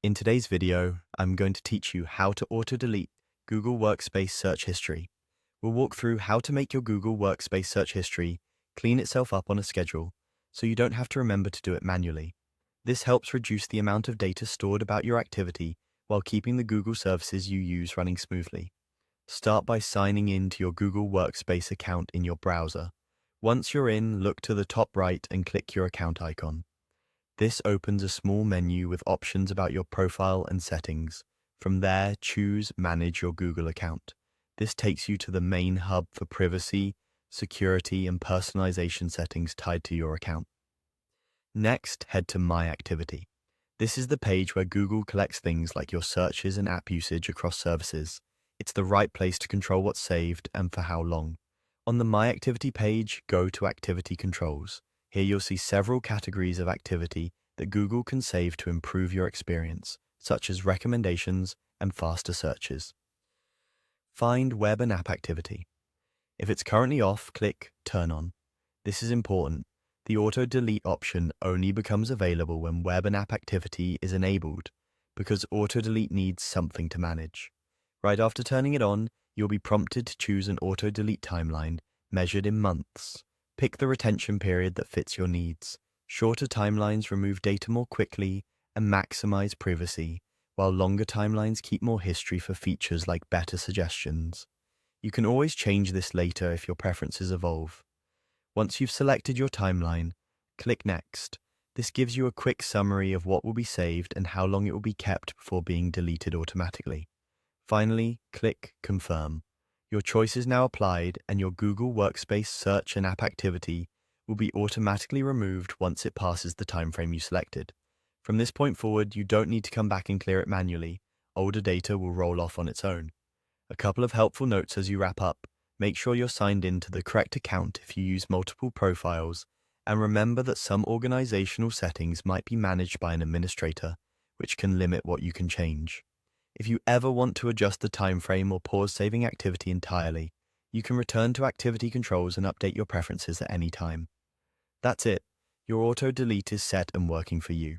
In today's video, I'm going to teach you how to auto-delete Google Workspace search history. We'll walk through how to make your Google Workspace search history clean itself up on a schedule, so you don't have to remember to do it manually. This helps reduce the amount of data stored about your activity while keeping the Google services you use running smoothly. Start by signing in to your Google Workspace account in your browser. Once you're in, look to the top right and click your account icon. This opens a small menu with options about your profile and settings. From there, choose Manage your Google account. This takes you to the main hub for privacy, security, and personalization settings tied to your account. Next, head to My Activity. This is the page where Google collects things like your searches and app usage across services. It's the right place to control what's saved and for how long. On the My Activity page, go to Activity Controls. Here you'll see several categories of activity that Google can save to improve your experience, such as recommendations and faster searches. Find Web and App Activity. If it's currently off, click Turn On. This is important. The auto-delete option only becomes available when Web and App Activity is enabled, because auto-delete needs something to manage. Right after turning it on, you'll be prompted to choose an auto-delete timeline measured in months. Pick the retention period that fits your needs. Shorter timelines remove data more quickly and maximize privacy, while longer timelines keep more history for features like better suggestions. You can always change this later if your preferences evolve. Once you've selected your timeline, click Next. This gives you a quick summary of what will be saved and how long it will be kept before being deleted automatically. Finally, click Confirm. Your choice is now applied, and your Google Workspace search and app activity will be automatically removed once it passes the timeframe you selected. From this point forward, you don't need to come back and clear it manually. Older data will roll off on its own. A couple of helpful notes as you wrap up. Make sure you're signed in to the correct account if you use multiple profiles, and remember that some organizational settings might be managed by an administrator, which can limit what you can change. If you ever want to adjust the time frame or pause saving activity entirely, you can return to Activity Controls and update your preferences at any time. That's it. Your auto-delete is set and working for you.